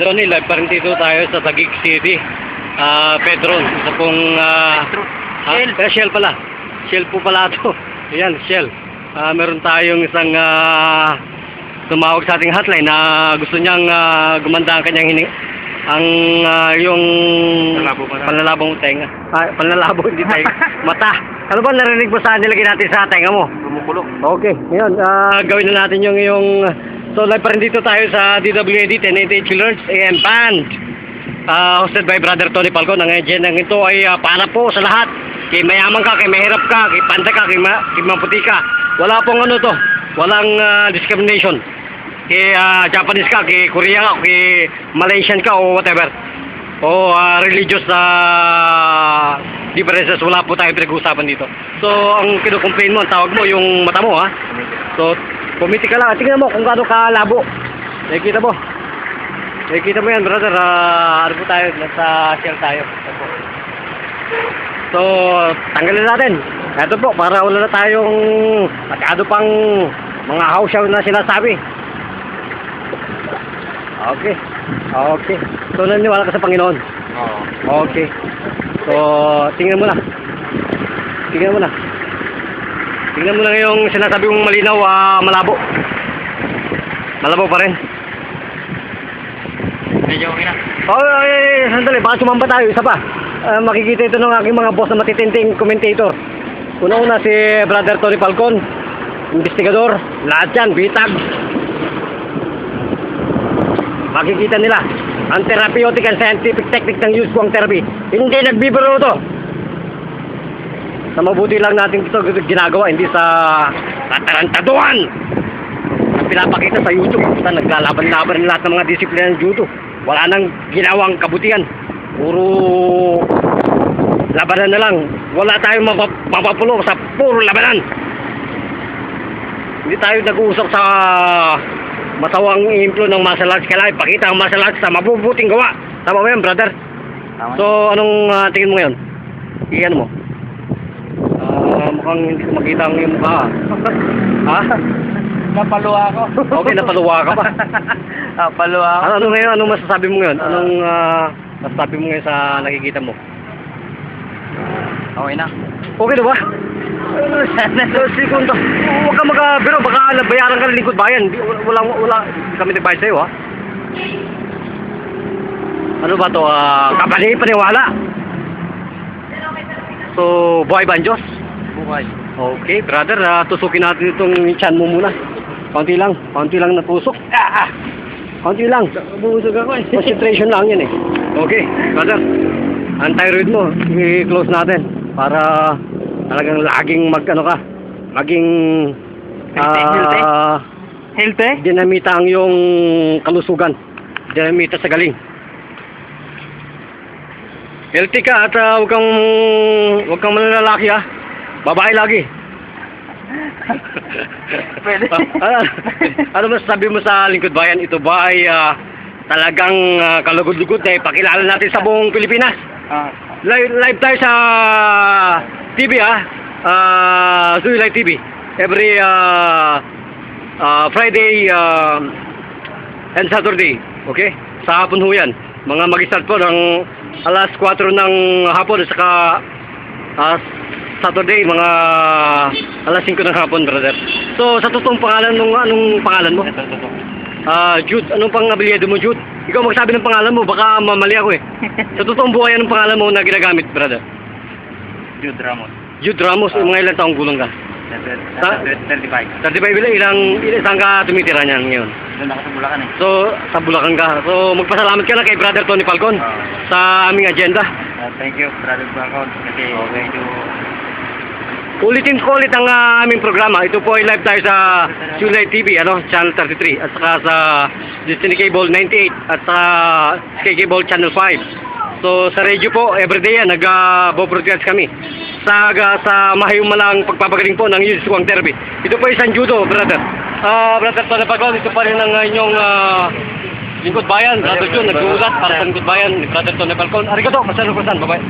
Ronnie, live pa rin dito tayo sa Taguig City. Petron, isa pong Shell pala. Shell po pala ito. Ayan, Shell. Meron tayong isang tumawag sa ating hotline na gusto niyang gumanda ang kanyang yung panlalabong tenga. Panlalabo, hindi tenga. Mata. Ano ba narinig mo saan nilagay natin sa tenga mo? Kumukulong. Okay, ngayon, gawin na natin yung so live pa rin dito tayo sa DWAD 1088 Children's AM Band. Hosted by Brother Tony Falcon. Ang agenda ng ito ay para po sa lahat. Kay mayaman ka, kay mahirap ka, kay panda ka, kay maputi ka. Wala pong ano to. Walang discrimination. Kay Japanese ka, kay Korea ka, kay Malaysian ka o whatever. O religious differences, wala po tayo pinag-uusapan dito. So, ang kinukomplain mo, ang tawag mo, yung mata mo, ha? So, committee ka lang. Tingnan mo kung gaano kalabo. Nakikita mo. Nakikita mo yan, brother. Ano po tayo? Nasa shell tayo. So, tanggalin natin. Ito po, para wala na tayong masyado pang mga hausyaw na sinasabi. Okay. Okay. So, naniwala ka sa Panginoon? Oo. Okay. So, tingnan mo na. Tingnan mo na. Tingnan mo na yung sinasabi mong malinaw, malabo. Malabo pa rin. Medyo okay na. Sandali, baka sumamba tayo. Isa pa. Makikita ito ng aking mga boss na matitinding commentator. Una-una si Brother Tony Falcon, investigador, lahat yan, bitag. Makikita nila ang therapeutic and scientific technique ng use ko ang therapy. Hindi nagbibiro to. Sa mabuti lang natin ito ginagawa, hindi sa tatarantaduan na pinapakita sa YouTube. Basta naglalaban-laban lahat ng mga disiplina ng judo. Wala nang ginawang kabutihan. Puro labanan na lang. Wala tayong mapapulo sa puro labanan. Hindi tayo nag-uusap sa masawang implo ng martial arts. Kailangan ipakita ang martial arts sa mabubuting gawa. Tama ba yan, brother? Tama. So, anong tingin mo ngayon? Iyan mo. Mukhang hindi ko makita ang iyong mukha. Ha? Napaluwa ako. Okay, napaluwa ka pa. Napaluwa ako. Ano ngayon? Anong masasabi mo ngayon? Anong masasabi mo ngayon sa nakikita mo? Okay na. Okay na ba? Segundo. Huwag ka magabiro. Baka nabayaran ka ng lingkod bayan. Wala kami nagbayad sa'yo, ha? Ano ba to? Paniwala. So, buhay ba ang Diyos? Buhay. Okay, brother. Tusukin natin itong tiyan mo muna. Kaunti lang na tusok. Kaunti lang. Busog ako eh. Concentration lang yan eh. Okay, brother. Ang thyroid mo, i-close natin. Para talagang laging maging Healthy? dinamita ang yung kalusugan. Dinamita sa galing. Healthy ka at huwag kang manlalaki, ha. Babae lagi. Pwede. Ano masasabi mo sa Lingkod Bayan? Ito ba ay talagang kalugod-lugod na ipakilala natin sa buong Pilipinas? Live tayo sa TV, ha? Live TV. Every Friday and Saturday. Okay? Sa hapon ho yan. Mga mag-start po ng alas 4 ng hapon, saka Saturday, mga alas 5 ng hapon, brother. So, sa totoong pangalan, anong pangalan mo? Jude. Anong pang-abiliyado mo, Jude? Ikaw magsabi ng pangalan mo, baka mamali ako eh. Sa totoong buhay, anong pangalan mo na ginagamit, brother? Jude Ramos. Jude Ramos. Mga ilang taong gulang ka? 35. 35. Saan ka tumitira niyan ngayon? Doon ako sa Bulacan eh. So, sa Bulacan ka. So, magpasalamat ka na kay Brother Tony Falcon sa aming agenda. Thank you, Brother Falcon. Kasi medyo... Ulitin ko ulit ang aming programa. Ito po ay live tayo sa Live TV, Channel 33. At saka sa Destiny Cable 98. At sa Sky Cable Channel 5. So, sa radio po, everyday yan, nag-broadcast kami. Sa mahayumalang pagpapagaling po ng Use Kwang Therapy. Ito po isang judo, brother. Brother Tony Falcon, ito pa rin ang inyong Lingkod Bayan. Brother Jun, nag-uulat para sa Lingkod Bayan ni Brother Tony Falcon. Arigato, masalukusan, bye-bye.